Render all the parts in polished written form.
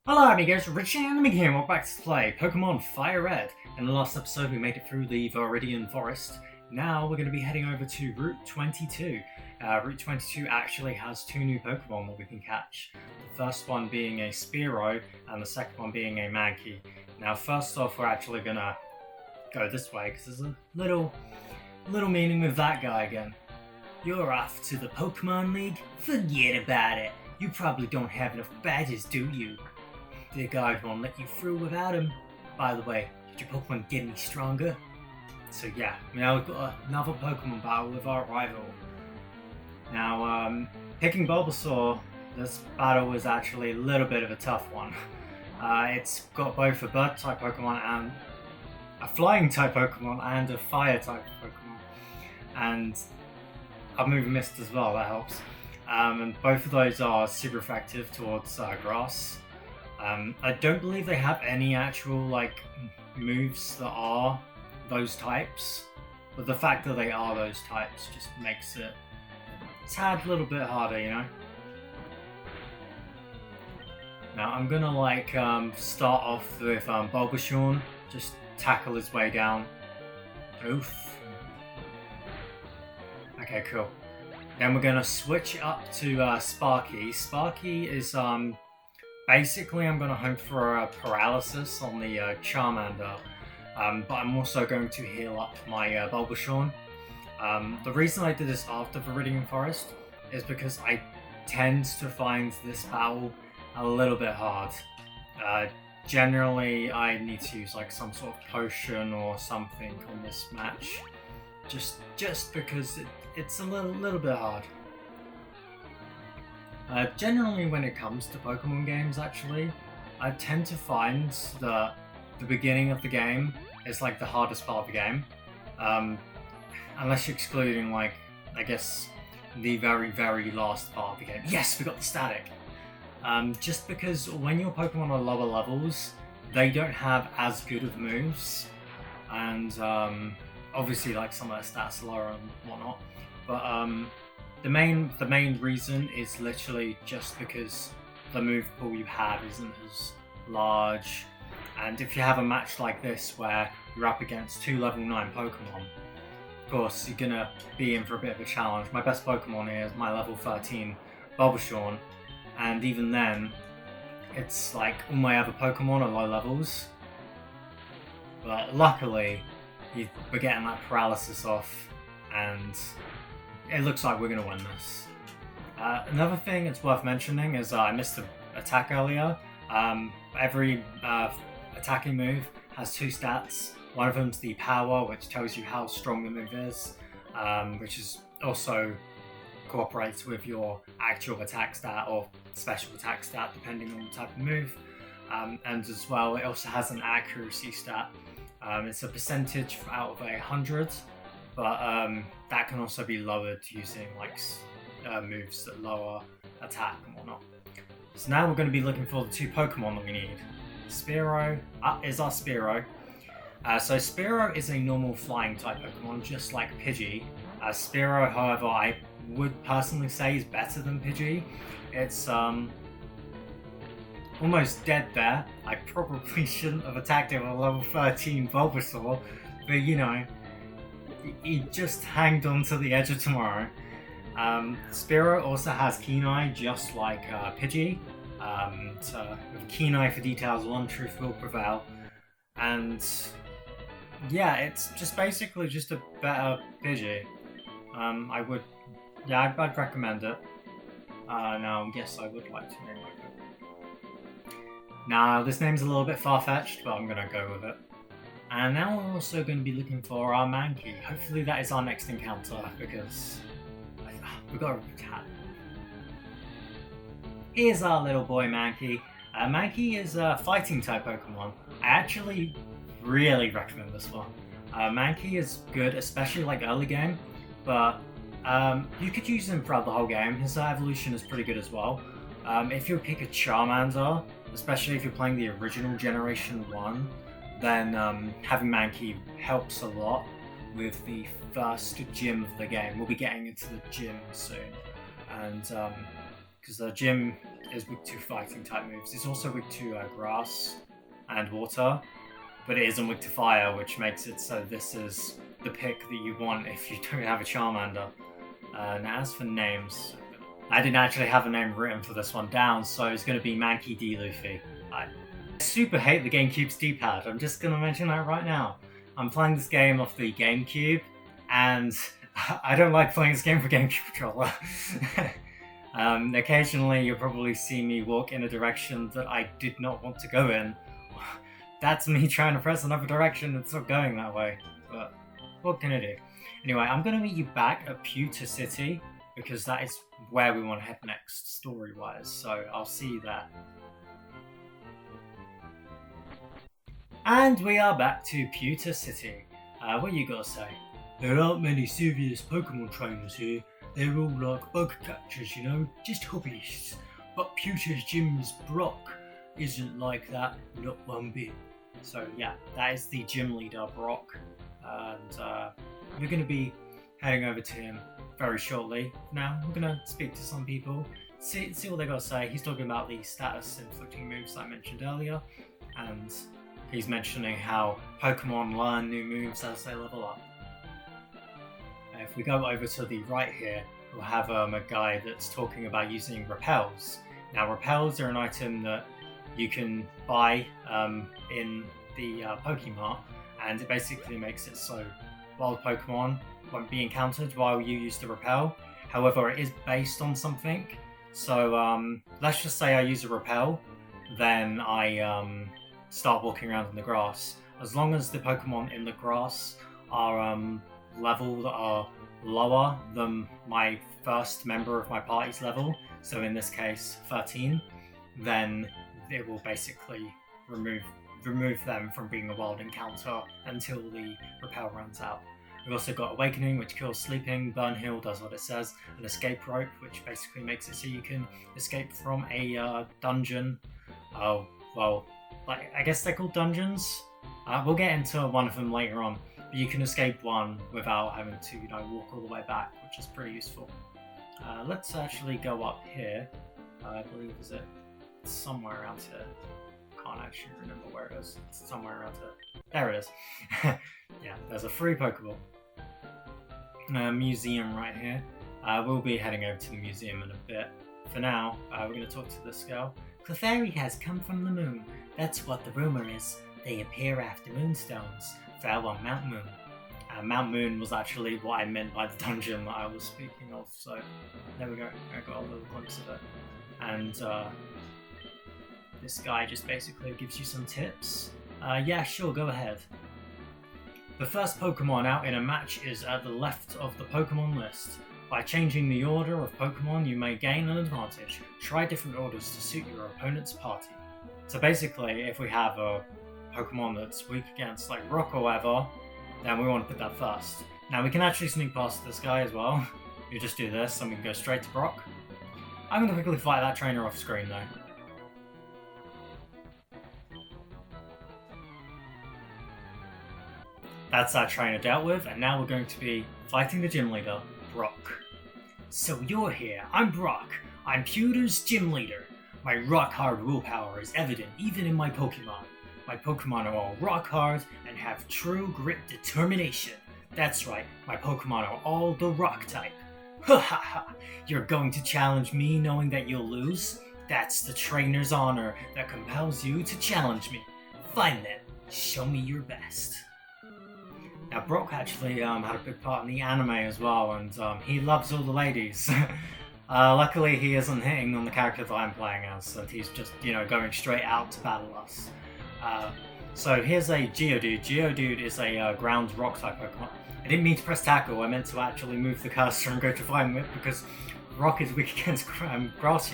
Hello amigos, RadiShineAmigo here and we're back to play Pokémon Fire Red. In the last episode we made it through the Viridian Forest. Now we're going to be heading over to Route 22. Route 22 actually has two new Pokemon that we can catch. The first one being a Spearow and the second one being a Mankey. Now first off we're actually going to go this way because there's a little meaning with that guy again. You're off to the Pokemon League? Forget about it. You probably don't have enough badges, do you? The guard won't let you through without him. By the way, did your Pokemon get any stronger? So yeah, now we've got another Pokemon battle with our rival. Now, picking Bulbasaur, this battle was actually a little bit of a tough one. It's got both a bird-type Pokemon and a flying-type Pokemon and a fire-type Pokemon. And a move missed as well, that helps. And both of those are super effective towards grass. I don't believe they have any actual moves that are those types, but the fact that they are those types just makes it a tad little bit harder, you know? Now I'm gonna start off with Bulbasaur, just tackle his way down. Oof. Okay, cool. Then we're gonna switch up to Sparky. Sparky is basically, I'm going to hope for a paralysis on the Charmander, but I'm also going to heal up my Bulbasaur. The reason I did this after Viridian Forest is because I tend to find this battle a little bit hard. Generally, I need to use some sort of potion or something on this match, just because it's a little bit hard. Generally, when it comes to Pokemon games, actually, I tend to find that the beginning of the game is the hardest part of the game. Unless you're excluding, I guess, the very, very last part of the game. Yes, we got the static! Just because when your Pokemon are lower levels, they don't have as good of moves. And obviously, some of their stats are lower and whatnot. But The main reason is literally just because the move pool you have isn't as large, and if you have a match like this where you're up against two level 9 Pokemon, of course you're gonna be in for a bit of a challenge. My best Pokemon here is my level 13 Bulbasaur, and even then, it's all my other Pokemon are low levels. But luckily, we're getting that paralysis off, and it looks like we're going to win this. Another thing it's worth mentioning is I missed an attack earlier. Every attacking move has two stats. One of them's the power, which tells you how strong the move is, which is also cooperates with your actual attack stat or special attack stat, depending on the type of move. And as well, it also has an accuracy stat. It's a percentage out of 100. But that can also be lowered using moves that lower attack and whatnot. So now we're going to be looking for the two Pokemon that we need. Spearow is our Spearow. So Spearow is a normal flying type Pokemon, just like Pidgey. Spearow, however, I would personally say is better than Pidgey. It's almost dead there. I probably shouldn't have attacked it with a level 13 Bulbasaur, but you know, he just hanged on to the edge of tomorrow. Spearow also has Keen Eye, just like Pidgey. So with Keen Eye for details, one truth will prevail. And yeah, it's just basically just a better Pidgey. I'd recommend it. Now, yes, I would like to name it. Now, this name's a little bit far-fetched, but I'm gonna go with it. And now we're also going to be looking for our Mankey. Hopefully that is our next encounter, because we've got a cat. Here's our little boy Mankey. Mankey is a fighting type Pokemon. I actually really recommend this one. Mankey is good, especially early game, but you could use him throughout the whole game. His evolution is pretty good as well. If you pick a Charmander, especially if you're playing the original Generation 1, then having Mankey helps a lot with the first gym of the game. We'll be getting into the gym soon, and because the gym is weak to fighting type moves. It's also weak to grass and water, but it isn't weak to fire, which makes it so this is the pick that you want if you don't have a Charmander. Now as for names, I didn't actually have a name written for this one down, so it's going to be Mankey D. Luffy. I super hate the GameCube's D-pad, I'm just going to mention that right now. I'm playing this game off the GameCube, and I don't like playing this game for GameCube controller. Occasionally you'll probably see me walk in a direction that I did not want to go in. That's me trying to press another direction, it's not going that way, but what can I do? Anyway, I'm going to meet you back at Pewter City, because that is where we want to head next, story-wise, so I'll see you there. And we are back to Pewter City. What you gotta say? There aren't many serious Pokemon trainers here. They're all like bug catchers, you know, just hobbyists. But Pewter Gym's Brock isn't like that, not one bit. So yeah, that is the gym leader, Brock. And we're going to be heading over to him very shortly. Now, we're going to speak to some people, see what they got to say. He's talking about the status inflicting moves I mentioned earlier, and he's mentioning how Pokemon learn new moves as they level up. If we go over to the right here, we'll have a guy that's talking about using repels. Now, repels are an item that you can buy in the Pokemon, and it basically makes it so wild Pokemon won't be encountered while you use the repel. However, it is based on something. So let's just say I use a repel, then I start walking around in the grass. As long as the Pokemon in the grass are level that are lower than my first member of my party's level, so in this case 13, then it will basically remove them from being a wild encounter until the repel runs out. We've also got Awakening, which kills sleeping, Burn Heal does what it says, an Escape Rope, which basically makes it so you can escape from a dungeon. Well, like, I guess they're called dungeons. We'll get into one of them later on. But you can escape one without having to, walk all the way back, which is pretty useful. Let's actually go up here. I believe it's somewhere around here. Can't actually remember where it is. It's somewhere around here. There it is. Yeah, there's a free Pokeball. Museum right here. We'll be heading over to the museum in a bit. For now, we're going to talk to this girl. Clefairy has come from the moon. That's what the rumor is. They appear after moonstones. Fell on Mount Moon. Mount Moon was actually what I meant by the dungeon that I was speaking of, so there we go. I got a little glimpse of it. And this guy just basically gives you some tips. Yeah, sure, go ahead. The first Pokemon out in a match is at the left of the Pokemon list. By changing the order of Pokemon, you may gain an advantage. Try different orders to suit your opponent's party. So basically, if we have a Pokemon that's weak against like rock or whatever, then we want to put that first. Now we can actually sneak past this guy as well. You just do this and we can go straight to Brock. I'm going to quickly fight that trainer off screen though. That's that trainer dealt with, and now we're going to be fighting the gym leader, Brock. So you're here, I'm Brock. I'm Pewter's gym leader. My rock-hard willpower is evident even in my Pokemon. My Pokemon are all rock-hard and have true grit determination. That's right, my Pokemon are all the rock type. Ha ha ha! You're going to challenge me knowing that you'll lose? That's the trainer's honor that compels you to challenge me. Fine then, show me your best. Now Brock actually had a big part in the anime as well, and he loves all the ladies. Luckily he isn't hitting on the character that I'm playing as, and he's just, going straight out to battle us. So here's a Geodude. Geodude is a ground rock type Pokemon. I didn't mean to press tackle, I meant to actually move the cursor and go to find it, because rock is weak against grass,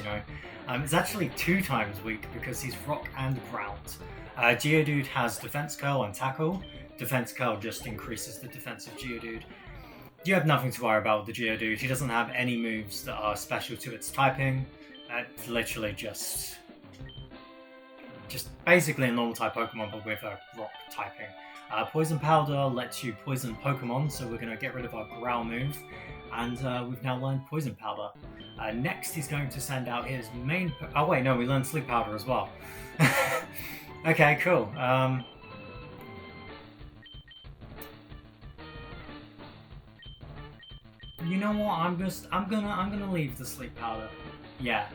It's actually 2 times weak because he's rock and ground. Geodude has Defense Curl and Tackle. Defense Curl just increases the defense of Geodude. You have nothing to worry about with the Geodude. He doesn't have any moves that are special to its typing. It's literally just basically a normal type Pokemon, but with a rock typing. Poison Powder lets you poison Pokemon, so we're going to get rid of our Growl move, and we've now learned Poison Powder. Next, he's going to send out his main... Oh wait, no, we learned Sleep Powder as well. Okay, cool. You know what? I'm gonna leave the Sleep Powder. Yeah.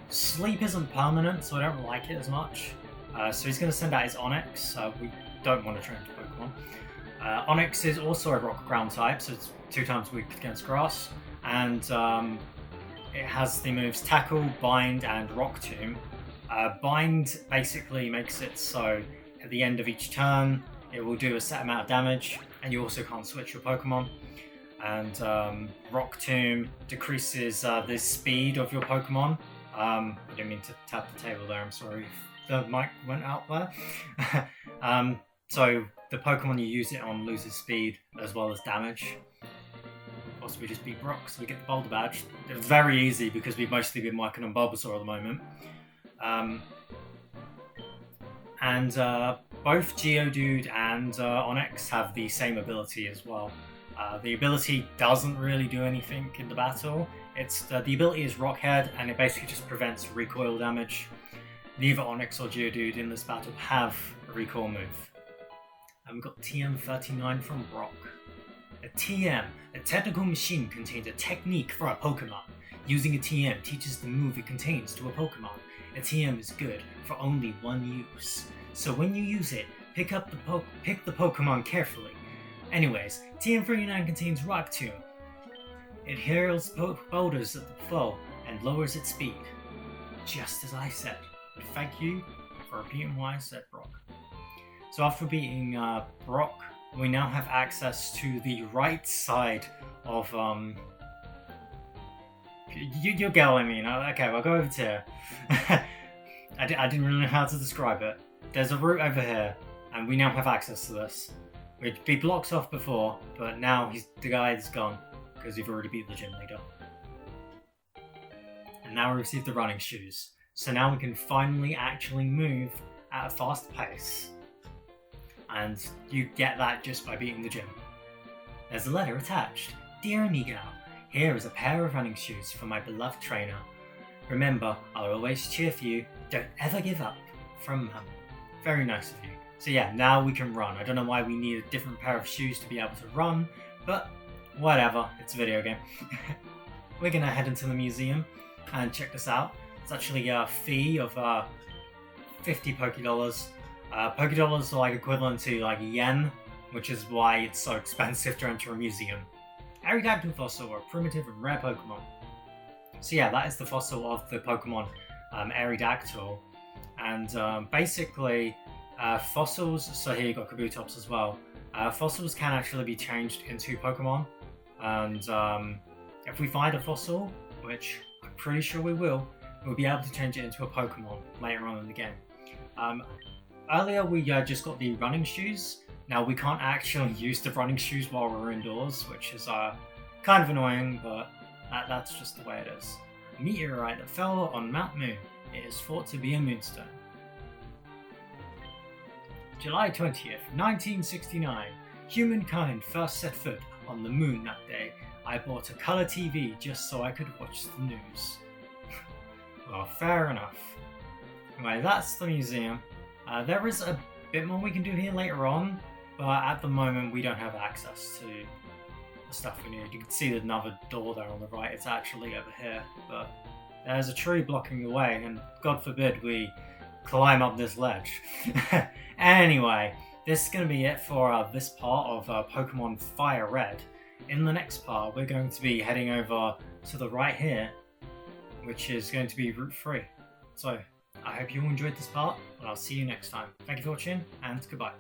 Sleep isn't permanent, so I don't like it as much. So he's gonna send out his Onyx. We don't want to train to Pokemon. Onyx is also a rock ground type, so it's 2 times weak against grass, and it has the moves Tackle, Bind, and Rock Tomb. Bind basically makes it so at the end of each turn it will do a set amount of damage, and you also can't switch your Pokemon. And Rock Tomb decreases the speed of your Pokemon. I didn't mean to tap the table there, I'm sorry if the mic went out there. So the Pokemon you use it on loses speed as well as damage. Also, we just beat Brock, so we get the Boulder Badge. It's very easy because we've mostly been working on Bulbasaur at the moment. Both Geodude and Onyx have the same ability as well. The ability doesn't really do anything in the battle. The ability is Rockhead, and it basically just prevents recoil damage. Neither Onyx or Geodude in this battle have a recoil move. And we've got TM39 from Brock. A TM, a technical machine, contains a technique for a Pokemon. Using a TM teaches the move it contains to a Pokemon. A TM is good for only one use. So when you use it, pick the Pokemon carefully. Anyways, TM39 contains Rock Tomb. It hurls boulders at the foe and lowers its speed. Just as I said. Thank you for repeating what I said, Brock. So after beating Brock, we now have access to the right side of you get what I mean. Okay, we'll go over to here. I didn't really know how to describe it. There's a route over here, and we now have access to this. We'd be blocked off before, but now the guy is gone, because we've already beat the gym leader. And now we received the running shoes. So now we can finally actually move at a fast pace. And you get that just by beating the gym. There's a letter attached. Dear Amigo, here is a pair of running shoes for my beloved trainer. Remember, I'll always cheer for you. Don't ever give up. From Mum. Very nice of you. So yeah, now we can run. I don't know why we need a different pair of shoes to be able to run, but whatever, it's a video game. We're gonna head into the museum and check this out. It's actually a fee of 50 Pokédollars. Pokédollars are like equivalent to like yen, which is why it's so expensive to enter a museum. Aerodactyl fossil are primitive and rare Pokemon. So yeah, that is the fossil of the Pokemon Aerodactyl. And basically, fossils, so here you've got Kabutops as well. Fossils can actually be changed into Pokemon. And if we find a fossil, which I'm pretty sure we will, we'll be able to change it into a Pokemon later on in the game. Earlier we just got the running shoes. Now we can't actually use the running shoes while we're indoors, which is kind of annoying, but that's just the way it is. A meteorite that fell on Mount Moon. It is thought to be a moonstone. July 20th, 1969. Humankind first set foot on the moon that day. I bought a colour TV just so I could watch the news. Well, fair enough. Anyway, that's the museum. There is a bit more we can do here later on, but at the moment we don't have access to the stuff we need. You can see there's another door there on the right. It's actually over here, but there's a tree blocking the way, and God forbid we climb up this ledge. Anyway, this is going to be it for this part of Pokémon Fire Red. In the next part, we're going to be heading over to the right here, which is going to be Route 3. So, I hope you all enjoyed this part, and I'll see you next time. Thank you for watching, and goodbye.